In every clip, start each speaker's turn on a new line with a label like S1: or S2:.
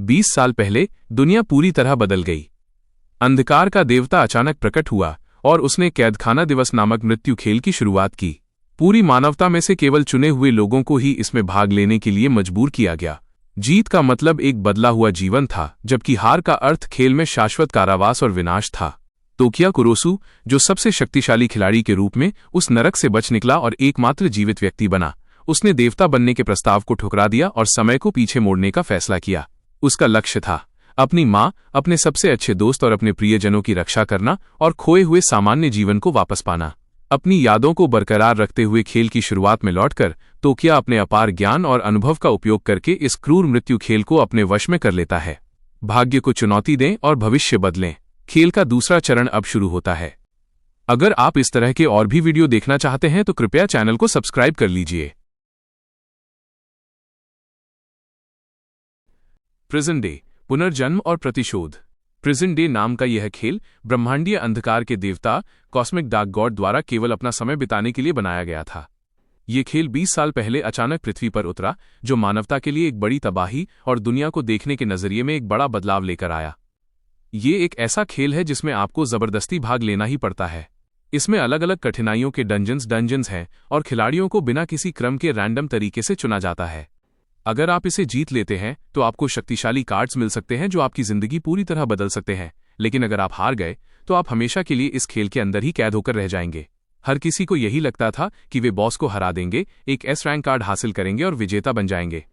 S1: 20 साल पहले दुनिया पूरी तरह बदल गई। अंधकार का देवता अचानक प्रकट हुआ और उसने कैदखाना दिवस नामक मृत्यु खेल की शुरुआत की। पूरी मानवता में से केवल चुने हुए लोगों को ही इसमें भाग लेने के लिए मजबूर किया गया। जीत का मतलब एक बदला हुआ जीवन था, जबकि हार का अर्थ खेल में शाश्वत कारावास और विनाश था। तोकिया कुरोसू, जो सबसे शक्तिशाली खिलाड़ी के रूप में उस नरक से बच निकला और एकमात्र जीवित व्यक्ति बना, उसने देवता बनने के प्रस्ताव को ठुकरा दिया और समय को पीछे मोड़ने का फैसला किया। उसका लक्ष्य था अपनी माँ, अपने सबसे अच्छे दोस्त और अपने प्रियजनों की रक्षा करना और खोए हुए सामान्य जीवन को वापस पाना। अपनी यादों को बरकरार रखते हुए खेल की शुरुआत में लौटकर तोकिया अपने अपार ज्ञान और अनुभव का उपयोग करके इस क्रूर मृत्यु खेल को अपने वश में कर लेता है। भाग्य को चुनौती दें और भविष्य बदलें। खेल का दूसरा चरण अब शुरू होता है। अगर आप इस तरह के और भी वीडियो देखना चाहते हैं तो कृपया चैनल को सब्सक्राइब कर लीजिए। प्रिजन डे, पुनर्जन्म और प्रतिशोध। प्रिजन डे नाम का यह खेल ब्रह्मांडीय अंधकार के देवता कॉस्मिक डार्क गॉड द्वारा केवल अपना समय बिताने के लिए बनाया गया था। ये खेल 20 साल पहले अचानक पृथ्वी पर उतरा, जो मानवता के लिए एक बड़ी तबाही और दुनिया को देखने के नजरिए में एक बड़ा बदलाव लेकर आया। ये एक ऐसा खेल है जिसमें आपको जबरदस्ती भाग लेना ही पड़ता है। इसमें अलग अलग कठिनाइयों के डंजन्स हैं और खिलाड़ियों को बिना किसी क्रम के रैंडम तरीके से चुना जाता है। अगर आप इसे जीत लेते हैं तो आपको शक्तिशाली कार्ड्स मिल सकते हैं जो आपकी जिंदगी पूरी तरह बदल सकते हैं, लेकिन अगर आप हार गए तो आप हमेशा के लिए इस खेल के अंदर ही कैद होकर रह जाएंगे। हर किसी को यही लगता था कि वे बॉस को हरा देंगे, एक एस रैंक कार्ड हासिल करेंगे और विजेता बन जाएंगे।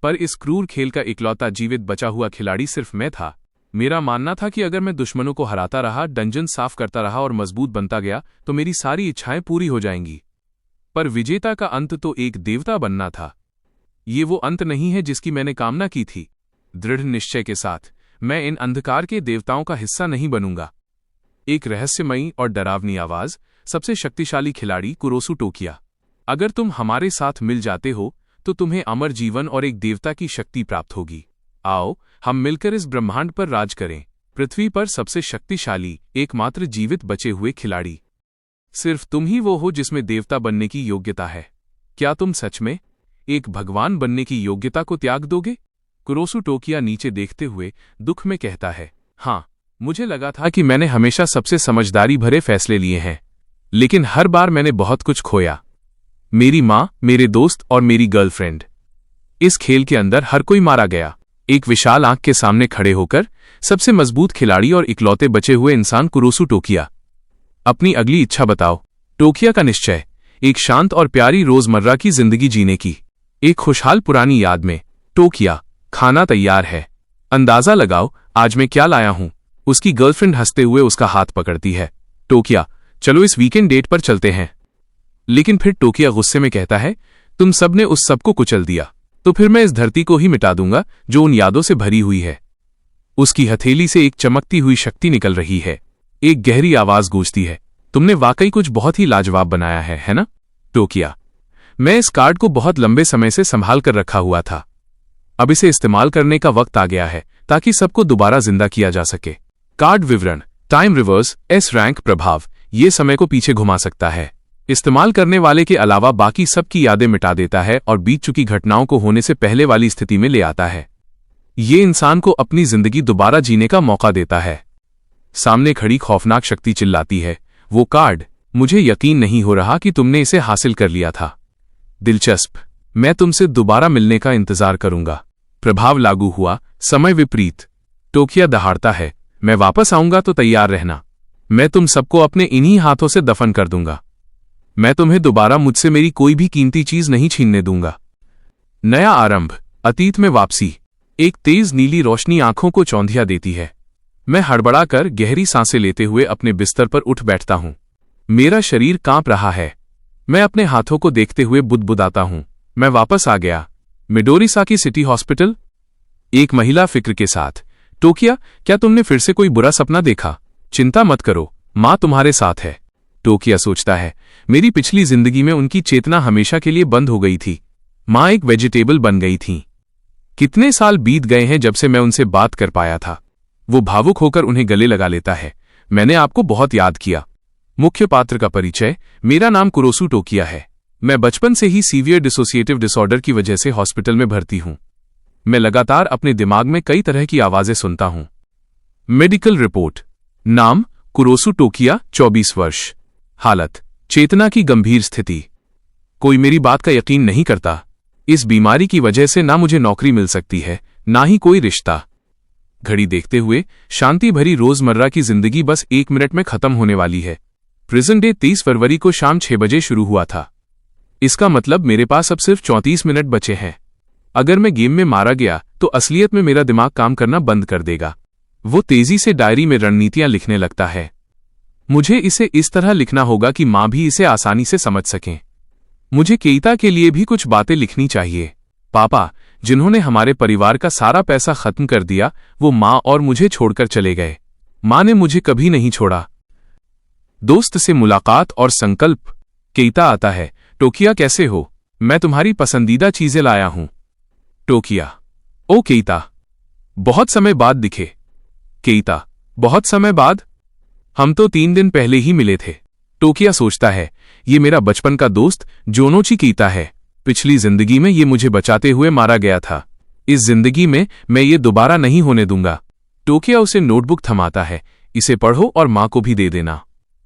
S1: पर इस क्रूर खेल का इकलौता जीवित बचा हुआ खिलाड़ी सिर्फ मैं था। मेरा मानना था कि अगर मैं दुश्मनों को हराता रहा, डंजन साफ करता रहा और मजबूत बनता गया तो मेरी सारी इच्छाएं पूरी हो जाएंगी। पर विजेता का अंत तो एक देवता बनना था। ये वो अंत नहीं है जिसकी मैंने कामना की थी। दृढ़ निश्चय के साथ मैं इन अंधकार के देवताओं का हिस्सा नहीं बनूंगा। एक रहस्यमयी और डरावनी आवाज, सबसे शक्तिशाली खिलाड़ी कुरोसू टोकिया, अगर तुम हमारे साथ मिल जाते हो तो तुम्हें अमर जीवन और एक देवता की शक्ति प्राप्त होगी। आओ हम मिलकर इस ब्रह्मांड पर राज करें। पृथ्वी पर सबसे शक्तिशाली, एकमात्र जीवित बचे हुए खिलाड़ी सिर्फ तुम ही वो हो जिसमें देवता बनने की योग्यता है। क्या तुम सच में एक भगवान बनने की योग्यता को त्याग दोगे? कुरोसू टोकिया नीचे देखते हुए दुख में कहता है, हाँ, मुझे लगा था कि मैंने हमेशा सबसे समझदारी भरे फैसले लिए हैं, लेकिन हर बार मैंने बहुत कुछ खोया। मेरी माँ, मेरे दोस्त और मेरी गर्लफ्रेंड। इस खेल के अंदर हर कोई मारा गया। एक विशाल आंख के सामने खड़े होकर सबसे मजबूत खिलाड़ी और इकलौते बचे हुए इंसान कुरोसू टोकिया। अपनी अगली इच्छा बताओ। टोकिया का निश्चय, एक शांत और प्यारी रोजमर्रा की जिंदगी जीने की। एक खुशहाल पुरानी याद में। टोकिया, खाना तैयार है। अंदाजा लगाओ आज मैं क्या लाया हूं। उसकी गर्लफ्रेंड हंसते हुए उसका हाथ पकड़ती है। टोकिया, चलो इस वीकेंड डेट पर चलते हैं। लेकिन फिर टोकिया गुस्से में कहता है, तुम सबने उस सबको कुचल दिया, तो फिर मैं इस धरती को ही मिटा दूंगा जो उन यादों से भरी हुई है। उसकी हथेली से एक चमकती हुई शक्ति निकल रही है। एक गहरी आवाज गूंजती है, तुमने वाकई कुछ बहुत ही लाजवाब बनाया है ना? टोकिया, मैं इस कार्ड को बहुत लंबे समय से संभाल कर रखा हुआ था। अब इसे इस्तेमाल करने का वक्त आ गया है ताकि सबको दोबारा जिंदा किया जा सके। कार्ड विवरण, टाइम रिवर्स, एस रैंक प्रभाव, ये समय को पीछे घुमा सकता है। इस्तेमाल करने वाले के अलावा बाकी सबकी यादें मिटा देता है और बीत चुकी घटनाओं को होने से पहले वाली स्थिति में ले आता है। ये इंसान को अपनी जिंदगी दोबारा जीने का मौका देता है। सामने खड़ी खौफनाक शक्ति चिल्लाती है, वो कार्ड, मुझे यकीन नहीं हो रहा कि तुमने इसे हासिल कर लिया था। दिलचस्प, मैं तुमसे दोबारा मिलने का इंतजार करूंगा। प्रभाव लागू हुआ, समय विपरीत। टोकिया दहाड़ता है, मैं वापस आऊंगा तो तैयार रहना। मैं तुम सबको अपने इन्हीं हाथों से दफन कर दूंगा। मैं तुम्हें दोबारा मुझसे मेरी कोई भी कीमती चीज नहीं छीनने दूंगा। नया आरंभ, अतीत में वापसी। एक तेज नीली रोशनी आंखों को चौंधिया देती है। मैं हड़बड़ाकर गहरी सांसें लेते हुए अपने बिस्तर पर उठ बैठता हूं। मेरा शरीर कांप रहा है। मैं अपने हाथों को देखते हुए बुदबुदाता हूं, मैं वापस आ गया। मिडोरीसाकी सिटी हॉस्पिटल। एक महिला फिक्र के साथ, टोकिया, क्या तुमने फिर से कोई बुरा सपना देखा? चिंता मत करो, माँ तुम्हारे साथ है। टोकिया सोचता है, मेरी पिछली जिंदगी में उनकी चेतना हमेशा के लिए बंद हो गई थी। माँ एक वेजिटेबल बन गई थीं। कितने साल बीत गए हैं जब से मैं उनसे बात कर पाया था। वो भावुक होकर उन्हें गले लगा लेता है, मैंने आपको बहुत याद किया। मुख्य पात्र का परिचय, मेरा नाम कुरोसू टोकिया है। मैं बचपन से ही सीवियर डिसोसिएटिव डिसऑर्डर की वजह से हॉस्पिटल में भर्ती हूं। मैं लगातार अपने दिमाग में कई तरह की आवाजें सुनता हूं। Medical report. नाम कुरोसु टोकिया, 24 वर्ष। हालत चेतना की गंभीर स्थिति। कोई मेरी बात का यकीन नहीं करता। इस बीमारी की वजह से ना मुझे नौकरी मिल सकती है, ना ही कोई रिश्ता। घड़ी देखते हुए शांति भरी रोजमर्रा की जिंदगी बस 1 मिनट में खत्म होने वाली है। प्रिजन डे 30 फरवरी को शाम 6 बजे शुरू हुआ था। इसका मतलब मेरे पास अब सिर्फ 34 मिनट बचे हैं। अगर मैं गेम में मारा गया तो असलियत में मेरा दिमाग काम करना बंद कर देगा। वो तेजी से डायरी में रणनीतियां लिखने लगता है। मुझे इसे इस तरह लिखना होगा कि मां भी इसे आसानी से समझ सकें। मुझे केइता के लिए भी कुछ बातें लिखनी चाहिए। पापा, जिन्होंने हमारे परिवार का सारा पैसा खत्म कर दिया, वो मां और मुझे छोड़कर चले गए। मां ने मुझे कभी नहीं छोड़ा। दोस्त से मुलाकात और संकल्प। केइता आता है। टोकिया, कैसे हो? मैं तुम्हारी पसंदीदा चीजें लाया हूं। टोकिया, ओ केइता, बहुत समय बाद दिखे। केइता, बहुत समय बाद? हम तो 3 दिन पहले ही मिले थे। टोकिया सोचता है, ये मेरा बचपन का दोस्त जोनोची केइता है। पिछली जिंदगी में ये मुझे बचाते हुए मारा गया था। इस जिंदगी में मैं ये दोबारा नहीं होने दूंगा। टोकिया उसे नोटबुक थमाता है। इसे पढ़ो और मां को भी दे देना।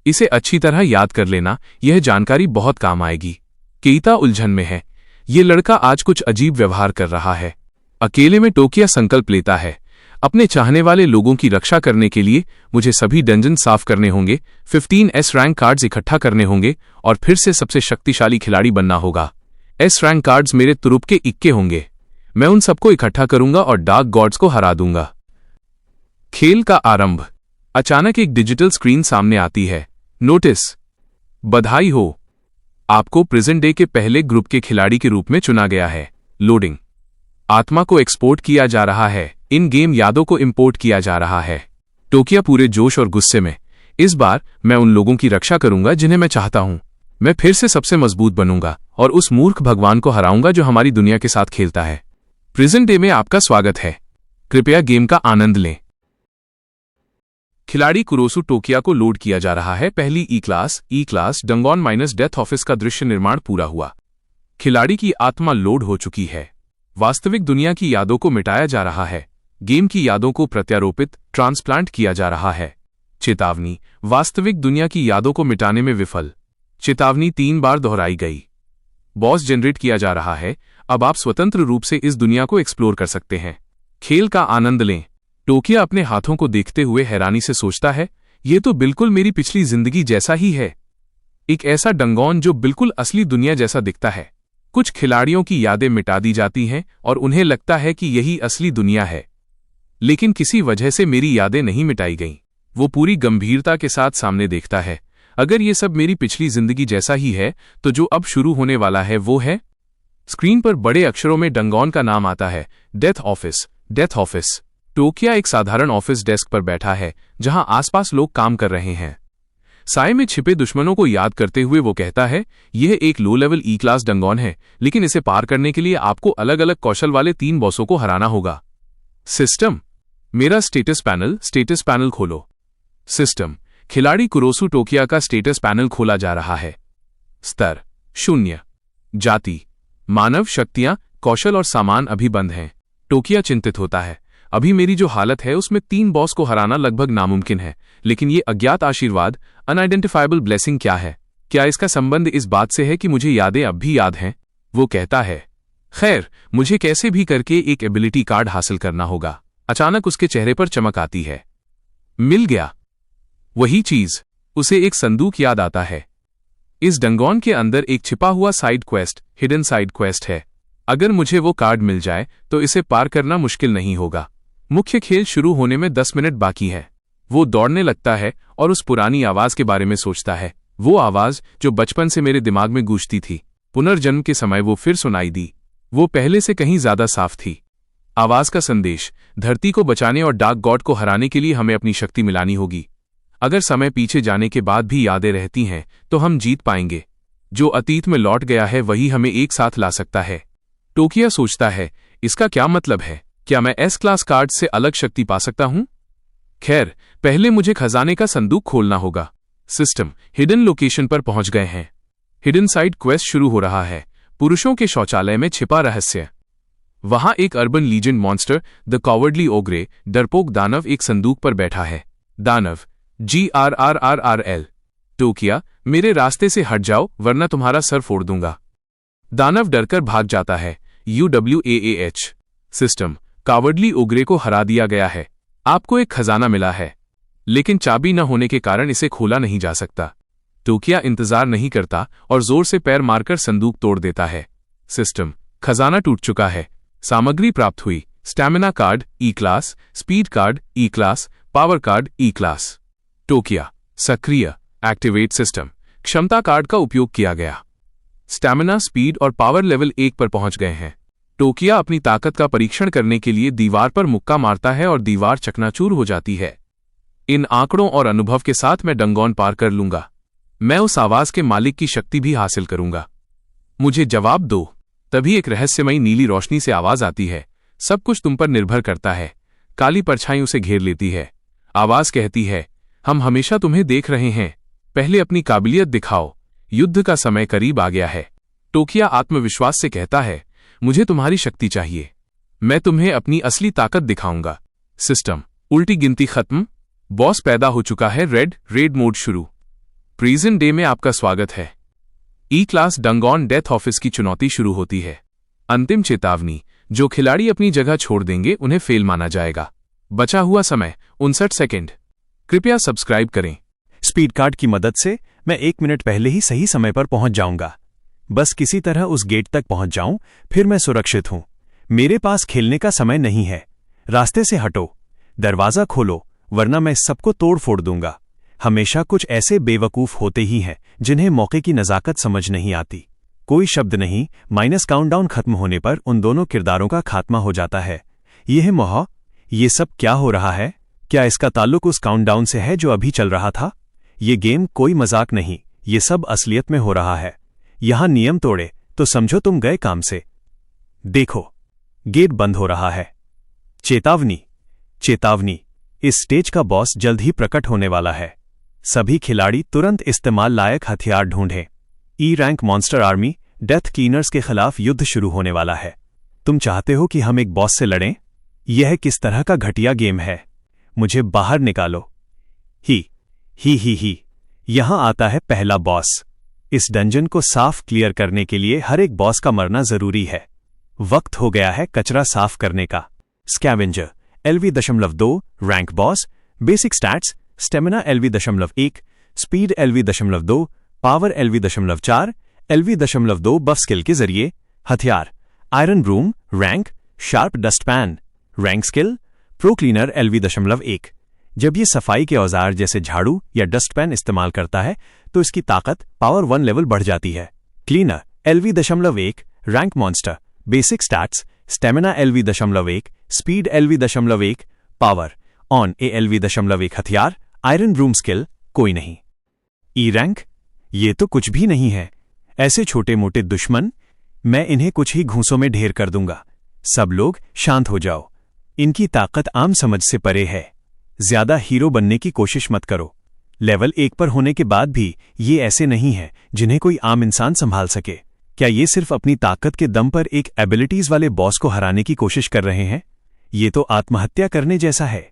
S1: इसे अच्छी तरह याद कर लेना, यह जानकारी बहुत काम आएगी। केइता उलझन में है। ये लड़का आज कुछ अजीब व्यवहार कर रहा है। अकेले में टोकिया संकल्प लेता है, अपने चाहने वाले लोगों की रक्षा करने के लिए मुझे सभी डंजन साफ करने होंगे, 15 एस रैंक कार्ड्स इकट्ठा करने होंगे और फिर से सबसे शक्तिशाली खिलाड़ी बनना होगा। एस रैंक कार्ड्स मेरे तुरुप के इक्के होंगे। मैं उन सबको इकट्ठा करूंगा और डार्क गॉड्स को हरा दूंगा। खेल का आरंभ। अचानक एक डिजिटल स्क्रीन सामने आती है। नोटिस, बधाई हो, आपको प्रिजन डे के पहले ग्रुप के खिलाड़ी के रूप में चुना गया है। लोडिंग। आत्मा को एक्सपोर्ट किया जा रहा है। इन गेम यादों को इंपोर्ट किया जा रहा है। टोकिया पूरे जोश और गुस्से में। इस बार मैं उन लोगों की रक्षा करूंगा जिन्हें मैं चाहता हूं। मैं फिर से सबसे मजबूत बनूंगा और उस मूर्ख भगवान को हराऊंगा जो हमारी दुनिया के साथ खेलता है। प्रिजन डे में आपका स्वागत है। कृपया गेम का आनंद लें। खिलाड़ी कुरोसु टोकिया को लोड किया जा रहा है। पहली ई क्लास डंगॉन माइनस डेथ ऑफिस का दृश्य निर्माण पूरा हुआ। खिलाड़ी की आत्मा लोड हो चुकी है। वास्तविक दुनिया की यादों को मिटाया जा रहा है। गेम की यादों को प्रत्यारोपित ट्रांसप्लांट किया जा रहा है। चेतावनी, वास्तविक दुनिया की यादों को मिटाने में विफल। चेतावनी 3 बार दोहराई गई। बॉस जनरेट किया जा रहा है। अब आप स्वतंत्र रूप से इस दुनिया को एक्सप्लोर कर सकते हैं। खेल का आनंद लें। टोकिया अपने हाथों को देखते हुए हैरानी से सोचता है, ये तो बिल्कुल मेरी पिछली जिंदगी जैसा ही है। एक ऐसा डंगॉन जो बिल्कुल असली दुनिया जैसा दिखता है। कुछ खिलाड़ियों की यादें मिटा दी जाती हैं और उन्हें लगता है कि यही असली दुनिया है, लेकिन किसी वजह से मेरी यादें नहीं मिटाई गईं। वो पूरी गंभीरता के साथ सामने देखता है। अगर ये सब मेरी पिछली जिंदगी जैसा ही है, तो जो अब शुरू होने वाला है वो है। स्क्रीन पर बड़े अक्षरों में डंगॉन का नाम आता है। Death office. टोकिया एक साधारण ऑफिस डेस्क पर बैठा है, जहां आसपास लोग काम कर रहे हैं। साए में छिपे दुश्मनों को याद करते हुए वो कहता है, यह एक लो लेवल ई क्लास डंगॉन है, लेकिन इसे पार करने के लिए आपको अलग अलग कौशल वाले 3 बॉसों को हराना होगा। सिस्टम। मेरा स्टेटस पैनल खोलो। सिस्टम। खिलाड़ी कुरोसु टोकिया का स्टेटस पैनल खोला जा रहा है। स्तर 0। जाति मानव। शक्तियां, कौशल और सामान अभी बंद हैं। टोकिया चिंतित होता है। अभी मेरी जो हालत है उसमें 3 बॉस को हराना लगभग नामुमकिन है, लेकिन ये अज्ञात आशीर्वाद, अनआइडेंटिफाइबल ब्लेसिंग क्या है? क्या इसका संबंध इस बात से है कि मुझे यादें अब भी याद हैं? वो कहता है, खैर, मुझे कैसे भी करके एक एबिलिटी कार्ड हासिल करना होगा। अचानक उसके चेहरे पर चमक आती है। मिल गया। वही चीज। उसे एक संदूक याद आता है। इस डंगॉन के अंदर एक छिपा हुआ हिडन साइड क्वेस्ट है। अगर मुझे वो कार्ड मिल जाए तो इसे पार करना मुश्किल नहीं होगा। मुख्य खेल शुरू होने में 10 मिनट बाकी है। वो दौड़ने लगता है और उस पुरानी आवाज के बारे में सोचता है। वो आवाज जो बचपन से मेरे दिमाग में गूंजती थी। पुनर्जन्म के समय वो फिर सुनाई दी। वो पहले से कहीं ज्यादा साफ थी। आवाज का संदेश, धरती को बचाने और डार्क गॉड को हराने के लिए हमें अपनी शक्ति मिलानी होगी। अगर समय पीछे जाने के बाद भी यादें रहती हैं तो हम जीत पाएंगे। जो अतीत में लौट गया है वही हमें एक साथ ला सकता है। टोकिया सोचता है, इसका क्या मतलब है? क्या मैं एस क्लास कार्ड से अलग शक्ति पा सकता हूं? खैर, पहले मुझे खजाने का संदूक खोलना होगा। सिस्टम। हिडन लोकेशन पर पहुंच गए हैं। हिडन साइड क्वेस्ट शुरू हो रहा है। पुरुषों के शौचालय में छिपा रहस्य। वहां एक urban legend monster the cowardly ogre डरपोक दानव एक संदूक पर बैठा है। दानव GRRRRL टोकिया, मेरे रास्ते से हट जाओ वरना तुम्हारा सर फोड़ दूंगा। दानव डरकर भाग जाता है। UWAAH सिस्टम, कावर्डली ओग्रे को हरा दिया गया है। आपको एक खजाना मिला है, लेकिन चाबी न होने के कारण इसे खोला नहीं जा सकता। टोकिया इंतजार नहीं करता और जोर से पैर मारकर संदूक तोड़ देता है। सिस्टम, खजाना टूट चुका है। सामग्री प्राप्त हुई: stamina card E class, speed card E class, power card E class. Tokio, सक्रिय एक्टिवेट सिस्टम, क्षमता कार्ड का उपयोग किया गया। स्टैमिना, स्पीड और पावर लेवल 1 पर पहुंच गए हैं। टोकिया अपनी ताकत का परीक्षण करने के लिए दीवार पर मुक्का मारता है और दीवार चकनाचूर हो जाती है। इन आंकड़ों और अनुभव के साथ मैं डंगोन पार कर लूंगा। मैं उस आवाज के मालिक की शक्ति भी हासिल करूंगा। मुझे जवाब दो। तभी एक रहस्यमयी नीली रोशनी से आवाज आती है, सब कुछ तुम पर निर्भर करता है। काली परछाई उसे घेर लेती है। आवाज कहती है, हम हमेशा तुम्हें देख रहे हैं, पहले अपनी काबिलियत दिखाओ, युद्ध का समय करीब आ गया है। टोकिया आत्मविश्वास से कहता है, मुझे तुम्हारी शक्ति चाहिए, मैं तुम्हें अपनी असली ताकत दिखाऊंगा। सिस्टम, उल्टी गिनती खत्म, बॉस पैदा हो चुका है। रेड मोड शुरू। प्रिजन डे में आपका स्वागत है। E क्लास डंगोन डेथ ऑफिस की चुनौती शुरू होती है। अंतिम चेतावनी, जो खिलाड़ी अपनी जगह छोड़ देंगे उन्हें फेल माना जाएगा। बचा हुआ समय 59 सेकेंड। कृपया सब्सक्राइब करें।
S2: स्पीड कार्ड की मदद से मैं 1 मिनट पहले ही सही समय पर पहुंच जाऊंगा। बस किसी तरह उस गेट तक पहुंच जाऊं, फिर मैं सुरक्षित हूं। मेरे पास खेलने का समय नहीं है। रास्ते से हटो, दरवाजा खोलो, वरना मैं सबको तोड़ फोड़ दूंगा। हमेशा कुछ ऐसे बेवकूफ होते ही हैं जिन्हें मौके की नजाकत समझ नहीं आती। कोई शब्द नहीं, माइनस काउंटडाउन खत्म होने पर उन दोनों किरदारों का खात्मा हो जाता है। यह मोह, ये सब क्या हो रहा है? क्या इसका ताल्लुक उस काउंटडाउन से है जो अभी चल रहा था? ये गेम कोई मजाक नहीं, ये सब असलियत में हो रहा है। यहां नियम तोड़े तो समझो तुम गए काम से। देखो, गेट बंद हो रहा है। चेतावनी, चेतावनी, इस स्टेज का बॉस जल्द ही प्रकट होने वाला है। सभी खिलाड़ी तुरंत इस्तेमाल लायक हथियार ढूंढें। E rank monster army death cleaners के खिलाफ युद्ध शुरू होने वाला है। तुम चाहते हो कि हम एक बॉस से लड़ें? यह किस तरह का घटिया गेम है? मुझे बाहर निकालो। ही। यहां आता है पहला बॉस। इस डंजन को साफ क्लियर करने के लिए हर एक बॉस का मरना जरूरी है। वक्त हो गया है कचरा साफ करने का। Scavenger LV.2 rank boss, basic stats, stamina LV.1, speed LV.2, power LV.4, LV.2 buff skill के जरिए। हथियार, iron broom rank, sharp dustpan rank skill, pro cleaner LV.1। जब ये सफाई के औजार जैसे झाड़ू या डस्टपैन इस्तेमाल करता है तो इसकी ताकत पावर 1 लेवल बढ़ जाती है। Cleaner LV.1 rank monster, basic stats, stamina LV.1, speed LV.1, power on LV.1। हथियार, आयरन ब्रूम स्किल, कोई नहीं। E रैंक, ये तो कुछ भी नहीं है। ऐसे छोटे मोटे दुश्मन, मैं इन्हें कुछ ही घूंसों में ढेर कर दूंगा। सब लोग शांत हो जाओ। इनकी ताकत आम समझ से परे है। ज्यादा हीरो बनने की कोशिश मत करो। लेवल 1 पर होने के बाद भी ये ऐसे नहीं है जिन्हें कोई आम इंसान संभाल सके। क्या ये सिर्फ अपनी ताकत के दम पर एक एबिलिटीज वाले बॉस को हराने की कोशिश कर रहे हैं? ये तो आत्महत्या करने जैसा है।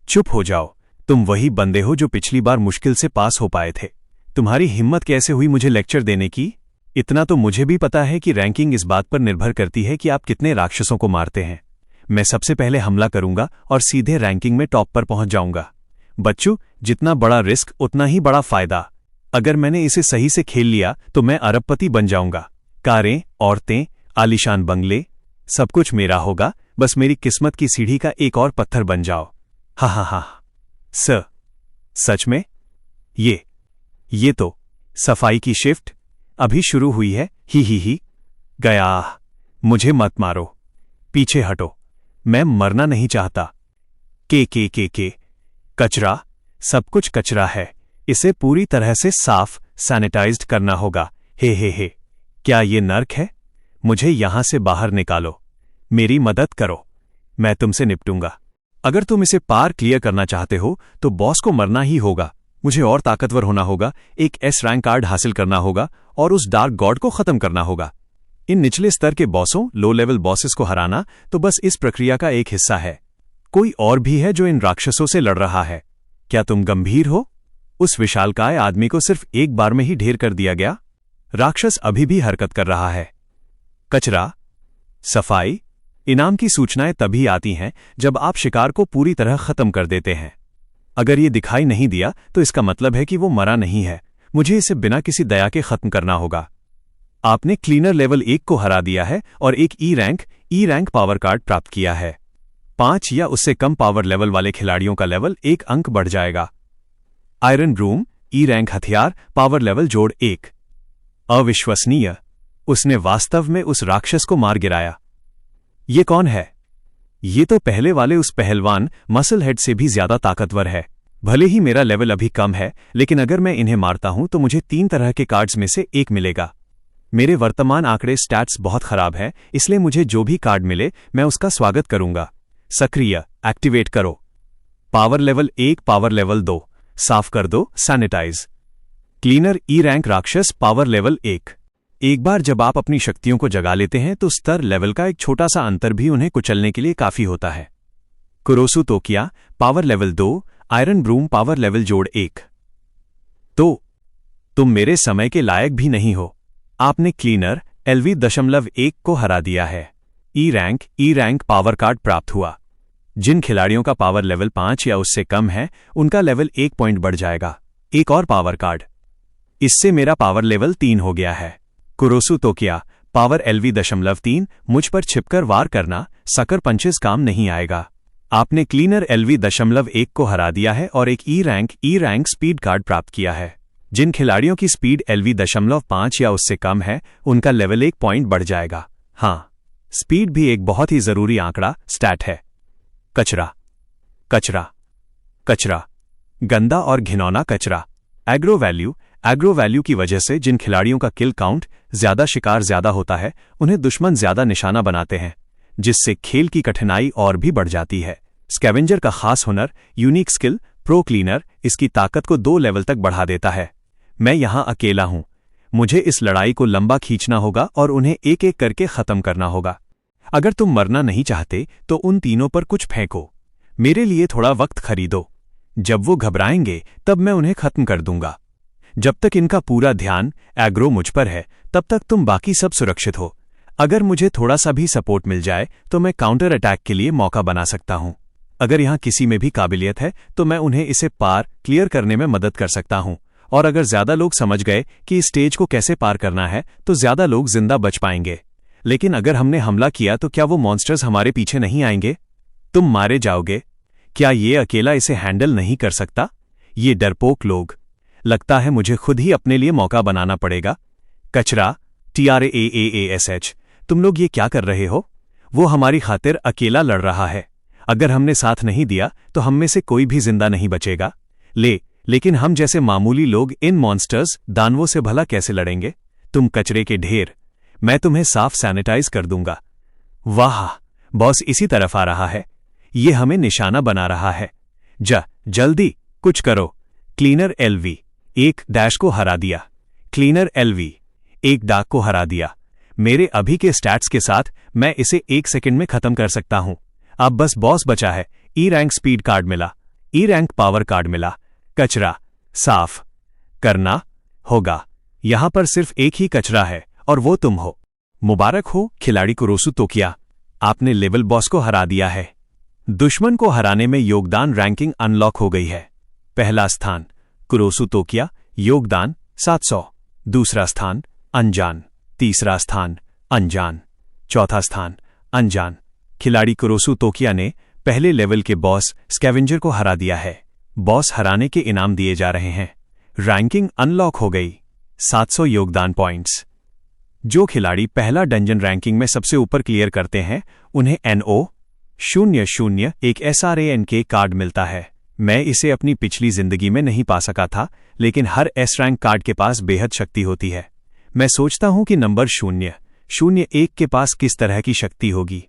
S2: चुप हो जाओ। तुम वही बंदे हो जो पिछली बार मुश्किल से पास हो पाए थे। तुम्हारी हिम्मत कैसे हुई मुझे लेक्चर देने की? इतना तो मुझे भी पता है कि रैंकिंग इस बात पर निर्भर करती है कि आप कितने राक्षसों को मारते हैं। मैं सबसे पहले हमला करूंगा और सीधे रैंकिंग में टॉप पर पहुंच जाऊंगा। बच्चों, जितना बड़ा रिस्क उतना ही बड़ा फायदा। अगर मैंने इसे सही से खेल लिया तो मैं अरबपति बन जाऊंगा। कारें, औरतें, आलीशान बंगले, सब कुछ मेरा होगा। बस मेरी किस्मत की सीढ़ी का एक और पत्थर बन जाओ। हा। सच में? ये तो सफाई की शिफ्ट अभी शुरू हुई है। ही। गया। मुझे मत मारो, पीछे हटो। मैं मरना नहीं चाहता। के कचरा, सब कुछ कचरा है। इसे पूरी तरह से साफ सैनिटाइज्ड करना होगा। हे। क्या ये नर्क है? मुझे यहां से बाहर निकालो। मेरी मदद करो, मैं तुमसे निपटूंगा। अगर तुम इसे पार क्लियर करना चाहते हो तो बॉस को मरना ही होगा। मुझे और ताकतवर होना होगा, एक S रैंक कार्ड हासिल करना होगा और उस डार्क गॉड को खत्म करना होगा। इन निचले स्तर के बॉसों, लो लेवल बॉसेस को हराना तो बस इस प्रक्रिया का एक हिस्सा है। कोई और भी है जो इन राक्षसों से लड़ रहा है? क्या तुम गंभीर हो? उस विशालकाय आदमी को सिर्फ एक बार में ही ढेर कर दिया गया। राक्षस अभी भी हरकत कर रहा है। कचरा, सफाई, इनाम की सूचनाएं तभी आती हैं जब आप शिकार को पूरी तरह खत्म कर देते हैं। अगर ये दिखाई नहीं दिया तो इसका मतलब है कि वो मरा नहीं है। मुझे इसे बिना किसी दया के खत्म करना होगा। आपने क्लीनर लेवल 1 को हरा दिया है और एक ई रैंक पावर कार्ड प्राप्त किया है। 5 या उससे कम पावर लेवल वाले खिलाड़ियों का लेवल 1 अंक बढ़ जाएगा। आयरन ब्रूम, ई रैंक हथियार, पावर लेवल जोड़ 1। अविश्वसनीय, उसने वास्तव में उस राक्षस को मार गिराया। ये कौन है? ये तो पहले वाले उस पहलवान मसल हेड से भी ज्यादा ताकतवर है। भले ही मेरा लेवल अभी कम है, लेकिन अगर मैं इन्हें मारता हूं तो मुझे 3 तरह के कार्ड्स में से एक मिलेगा। मेरे वर्तमान आंकड़े स्टैट्स बहुत खराब है, इसलिए मुझे जो भी कार्ड मिले मैं उसका स्वागत करूंगा। सक्रिय, एक्टिवेट करो। पावर लेवल 1, पावर लेवल 2, साफ कर दो, सैनिटाइज। क्लीनर ई रैंक राक्षस, पावर लेवल 1। एक बार जब आप अपनी शक्तियों को जगा लेते हैं तो स्तर लेवल का एक छोटा सा अंतर भी उन्हें कुचलने के लिए काफी होता है। Kurosu Tokiya, power level 2, iron broom, power level जोड़ 1। तो तुम मेरे समय के लायक भी नहीं हो। आपने क्लीनर LV.1 को हरा दिया है। ई रैंक पावर कार्ड प्राप्त हुआ। जिन खिलाड़ियों का पावर लेवल 5 या उससे कम है उनका लेवल 1 पॉइंट बढ़ जाएगा। एक और पावर कार्ड। इससे मेरा पावर लेवल 3 हो गया है। कुरोसु तोकिया, पावर LV.3, मुझ पर छिपकर वार करना, सकर पंचेस काम नहीं आएगा। आपने क्लीनर LV.1 को हरा दिया है और एक ई रैंक स्पीड कार्ड प्राप्त किया है। जिन खिलाड़ियों की स्पीड LV.5 या उससे कम है उनका लेवल 1 पॉइंट बढ़ जाएगा। हाँ, स्पीड भी एक बहुत ही जरूरी आंकड़ा स्टैट है। कचरा, कचरा, कचरा, गंदा और घिनौना कचरा। एग्रो वैल्यू की वजह से जिन खिलाड़ियों का किल काउंट ज्यादा, शिकार ज्यादा होता है, उन्हें दुश्मन ज्यादा निशाना बनाते हैं, जिससे खेल की कठिनाई और भी बढ़ जाती है। स्कैवेंजर का खास हुनर, यूनिक स्किल, प्रो क्लीनर, इसकी ताकत को 2 लेवल तक बढ़ा देता है। मैं यहां अकेला हूं। मुझे इस लड़ाई को लंबा खींचना होगा और उन्हें एक एक करके खत्म करना होगा। अगर तुम मरना नहीं चाहते तो उन तीनों पर कुछ फेंको। मेरे लिए थोड़ा वक्त खरीदो। जब वो घबराएंगे तब मैं उन्हें खत्म कर दूंगा। जब तक इनका पूरा ध्यान एग्रो मुझ पर है तब तक तुम बाकी सब सुरक्षित हो। अगर मुझे थोड़ा सा भी सपोर्ट मिल जाए तो मैं काउंटर अटैक के लिए मौका बना सकता हूं। अगर यहां किसी में भी काबिलियत है तो मैं उन्हें इसे क्लियर करने में मदद कर सकता हूं। और अगर ज्यादा लोग समझ गए कि इस स्टेज को कैसे पार करना है तो ज्यादा लोग जिंदा बच पाएंगे। लेकिन अगर हमने हमला किया तो क्या वो मॉन्स्टर्स हमारे पीछे नहीं आएंगे? तुम मारे जाओगे। क्या ये अकेला इसे हैंडल नहीं कर सकता? ये डरपोक लोग। लगता है मुझे खुद ही अपने लिए मौका बनाना पड़ेगा। कचरा, TRAAASH, तुम लोग ये क्या कर रहे हो? वो हमारी खातिर अकेला लड़ रहा है। अगर हमने साथ नहीं दिया तो हम में से कोई भी जिंदा नहीं बचेगा। लेकिन हम जैसे मामूली लोग इन मॉन्स्टर्स, दानवों से भला कैसे लड़ेंगे? तुम कचरे के ढेर। मैं तुम्हें साफ सैनिटाइज कर दूंगा। वाह, बॉस इसी तरफ आ रहा है। ये हमें निशाना बना रहा है। जल्दी कुछ करो। क्लीनर LV.1 को हरा दिया। क्लीनर LV.1 को हरा दिया। मेरे अभी के स्टैट्स के साथ मैं इसे 1 सेकंड में खत्म कर सकता हूं। अब बस बॉस बचा है। ई रैंक स्पीड कार्ड मिला, ई रैंक पावर कार्ड मिला। कचरा साफ करना होगा। यहां पर सिर्फ एक ही कचरा है और वो तुम हो। मुबारक हो खिलाड़ी कुरोसु तोकिया, आपने लेवल बॉस को हरा दिया है। दुश्मन को हराने में योगदान रैंकिंग अनलॉक हो गई है। पहला स्थान कुरोसु तोकिया, योगदान 700। दूसरा स्थान अनजान। तीसरा स्थान अनजान। चौथा स्थान अनजान। खिलाड़ी कुरोसु तोकिया ने पहले लेवल के बॉस स्कैवेंजर को हरा दिया है। बॉस हराने के इनाम दिए जा रहे हैं। रैंकिंग अनलॉक हो गई। 700 योगदान पॉइंट्स। जो खिलाड़ी पहला डंजन रैंकिंग में सबसे ऊपर क्लियर करते हैं उन्हें NO00 एक SRANK कार्ड मिलता है। मैं इसे अपनी पिछली जिंदगी में नहीं पा सका था, लेकिन हर S रैंक कार्ड के पास बेहद शक्ति होती है। मैं सोचता हूं कि नंबर 001 के पास किस तरह की शक्ति होगी।